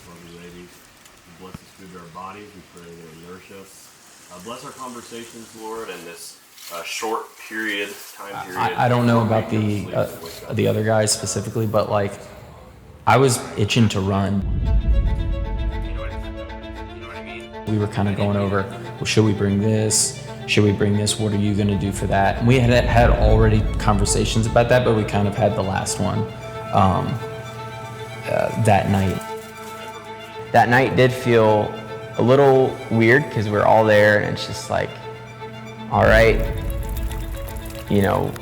hungry ladies. Bless this food to our bodies. We pray that it nourish us. Bless our conversations, Lord, and this short time period. I don't know about the other guys specifically, but like I was itching to run. You know what I mean? We were kind of going over, well, should we bring this? Should we bring this? What are you going to do for that? And we had already conversations about that, but we kind of had the last one that night. That night did feel a little weird because we were all there and it's just like, all right, you know,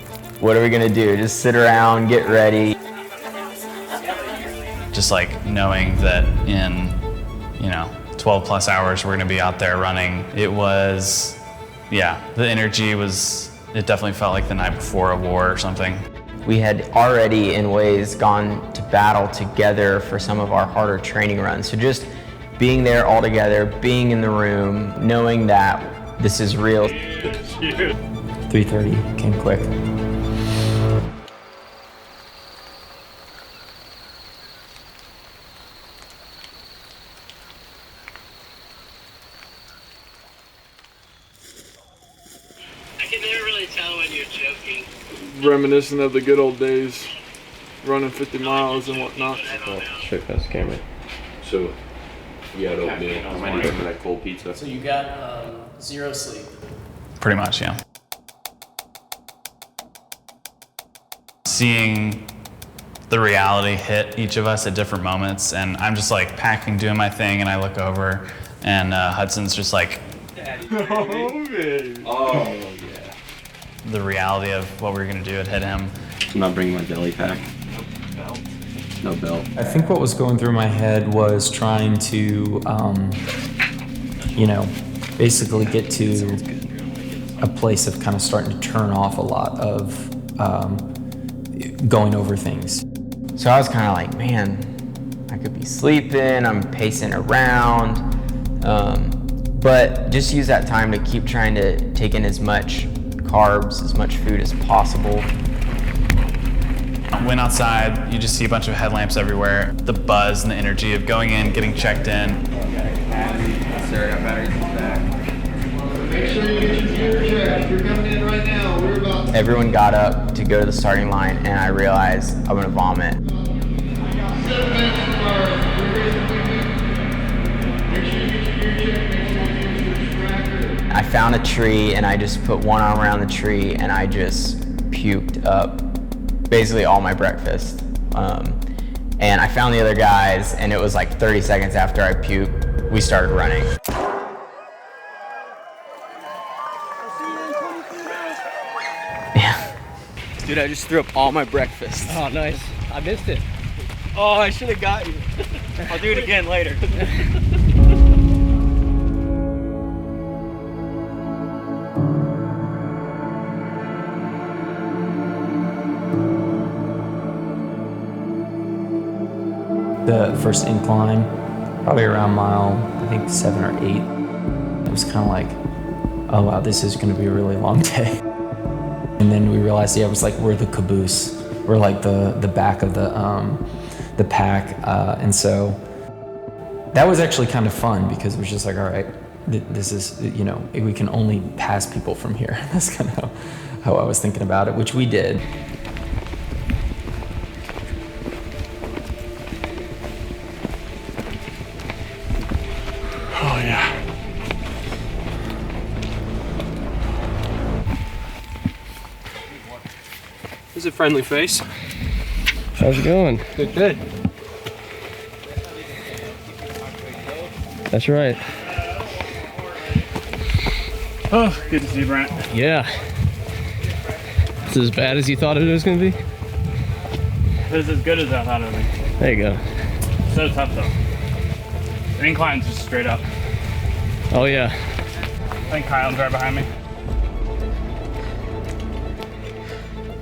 what are we gonna do? Just sit around, get ready. Just like knowing that in, 12 plus hours we're gonna be out there running. It was, the energy it definitely felt like the night before a war or something. We had already in ways gone to battle together for some of our harder training runs. So just being there all together, being in the room, knowing that this is real. 3:30 came quick. I can never really tell when you're joking. Reminiscent of the good old days, running 50 miles and whatnot. Straight past the camera. So, you had oatmeal. I might need that cold pizza. So you got 0 sleep. Pretty much, yeah. Seeing the reality hit each of us at different moments, and I'm just like packing, doing my thing, and I look over, and Hudson's just like, Oh, baby. Oh, yeah. the reality of what we were gonna do had hit him. I'm not bringing my belly pack. No belt. I think what was going through my head was trying to, basically get to a place of kind of starting to turn off a lot of going over things. So I was kind of like, man, I could be sleeping, I'm pacing around, but just use that time to keep trying to take in as much carbs, as much food as possible. Went outside, you just see a bunch of headlamps everywhere. The buzz and the energy of going in, getting checked in. Sarah got batteries in the back. Make sure you get your gear checked. You're coming in right now. We're about Everyone got up to go to the starting line and I realized I'm gonna vomit. 7 minutes from our Make sure you get your gear checked. Make sure you get your distractor. I found a tree and I just put one arm around the tree and I just puked up basically all my breakfast. And I found the other guys and it was like 30 seconds after I puked, we started running. Yeah. Dude, I just threw up all my breakfast. Oh, nice. I missed it. Oh, I should have got you. I'll do it again later. The first incline, probably around mile, I think 7 or 8, it was kind of like, oh wow, this is going to be a really long day. And then we realized, it was like we're the caboose, we're like the back of the pack, and so that was actually kind of fun because it was just like, all right, this is, we can only pass people from here. That's kind of how I was thinking about it, which we did. Oh, yeah. This is a friendly face. How's it going? Good, good. That's right. Oh, good to see you, Brent. Yeah. Is it as bad as you thought it was going to be? This is as good as I thought it would be. There you go. So tough, though. The incline's just straight up. Oh, yeah. I think Kyle's right behind me.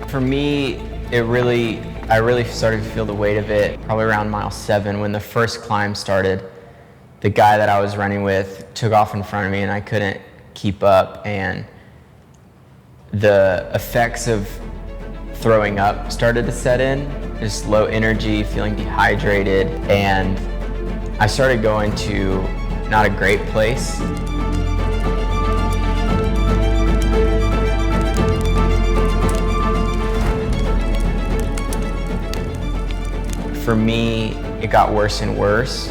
For me, I really started to feel the weight of it probably around mile 7 when the first climb started. The guy that I was running with took off in front of me and I couldn't keep up, and the effects of throwing up started to set in, just low energy, feeling dehydrated, and I started going to not a great place. For me, it got worse and worse.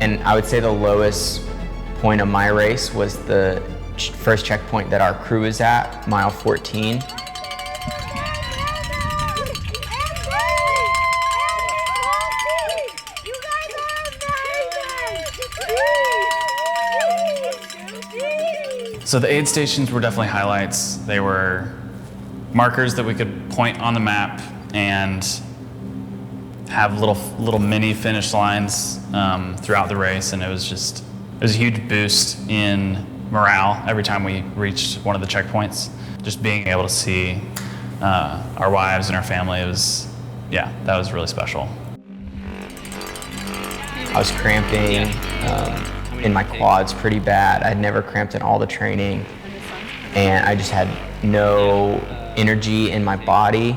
And I would say the lowest point of my race was the first checkpoint that our crew was at, mile 14. So the aid stations were definitely highlights. They were markers that we could point on the map and have little mini finish lines throughout the race, and it was a huge boost in morale every time we reached one of the checkpoints. Just being able to see our wives and our family, that was really special. I was cramping in my quads pretty bad. I'd never cramped in all the training, and I just had no energy in my body.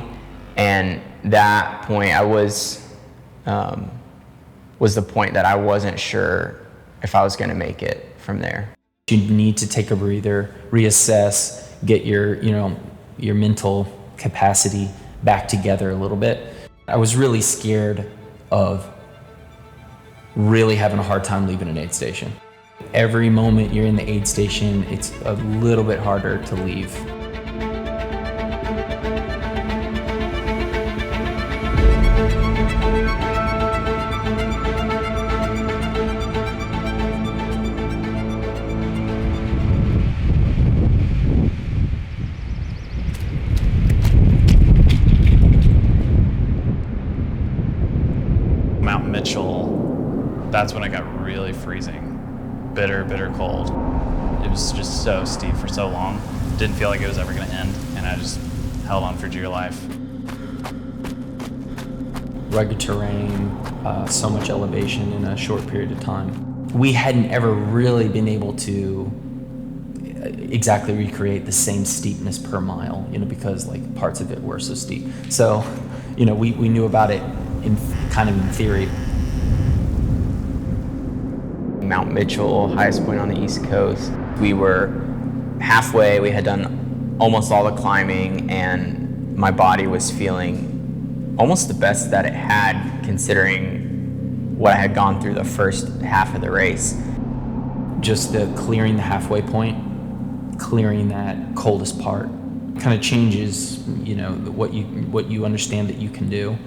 And that point, was the point that I wasn't sure if I was going to make it from there. You need to take a breather, reassess, get your mental capacity back together a little bit. I was really scared of really having a hard time leaving an aid station. Every moment you're in the aid station, it's a little bit harder to leave. Mount Mitchell, that's when it got really freezing. Bitter cold. It was just so steep for so long. Didn't feel like it was ever gonna end, and I just held on for dear life. Rugged terrain, so much elevation in a short period of time. We hadn't ever really been able to exactly recreate the same steepness per mile, because like parts of it were so steep. So, we knew about it in theory. Mount Mitchell, highest point on the East Coast. We were halfway, we had done almost all the climbing, and my body was feeling almost the best that it had, considering what I had gone through the first half of the race. Just the clearing the halfway point, clearing that coldest part, kind of changes, what you understand that you can do.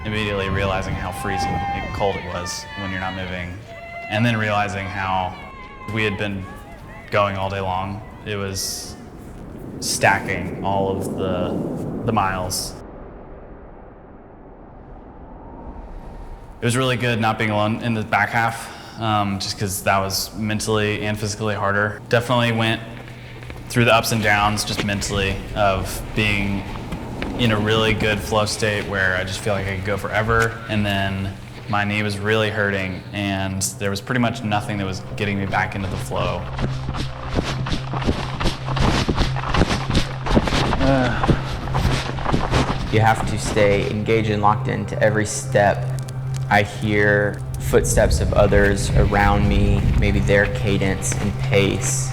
Immediately realizing how freezing and cold it was when you're not moving, and then realizing how we had been going all day long. It was stacking all of the miles. It was really good not being alone in the back half, just because that was mentally and physically harder. Definitely went through the ups and downs just mentally of being in a really good flow state where I just feel like I could go forever, and then my knee was really hurting, and there was pretty much nothing that was getting me back into the flow. You have to stay engaged and locked into every step. I hear footsteps of others around me, maybe their cadence and pace.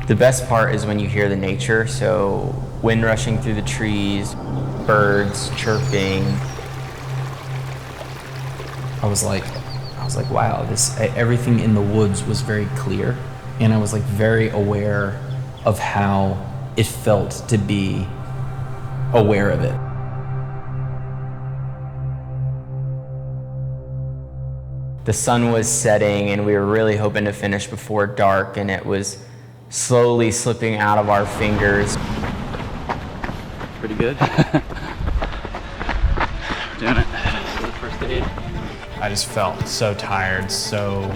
The best part is when you hear the nature, so wind rushing through the trees, birds chirping. I was like, wow, everything in the woods was very clear, and I was like very aware of how it felt to be aware of it. The sun was setting, and we were really hoping to finish before dark, and it was slowly slipping out of our fingers. Pretty good. Doing it. First aid. I just felt so tired, so,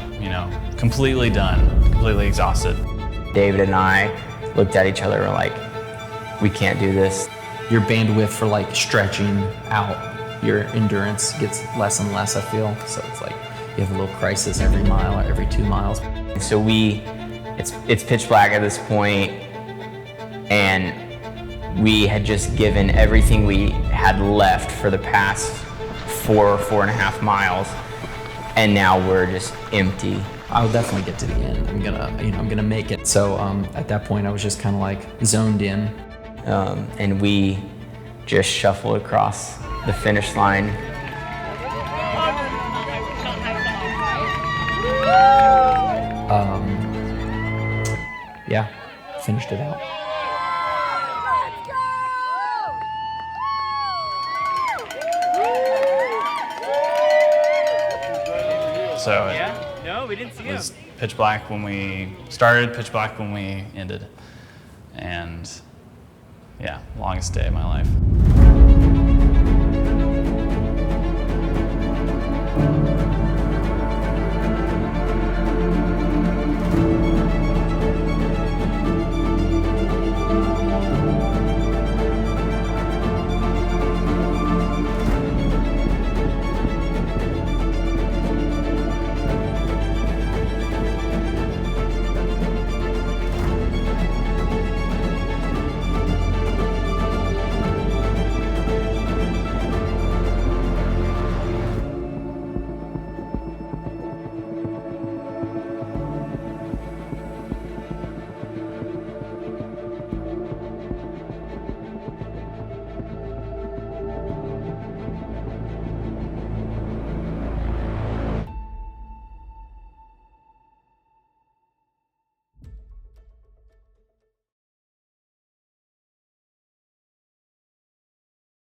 completely done, completely exhausted. David and I looked at each other and were like, we can't do this. Your bandwidth for like stretching out your endurance gets less and less, I feel. So it's like you have a little crisis every mile or every 2 miles. So it's pitch black at this point, and we had just given everything we had left for the past 4.5 miles, and now we're just empty. I'll definitely get to the end. I'm gonna make it. So at that point, I was just kind of like zoned in. And we just shuffled across the finish line. Yeah, finished it out. So No, we didn't see it was pitch black when we started, pitch black when we ended. And yeah, longest day of my life.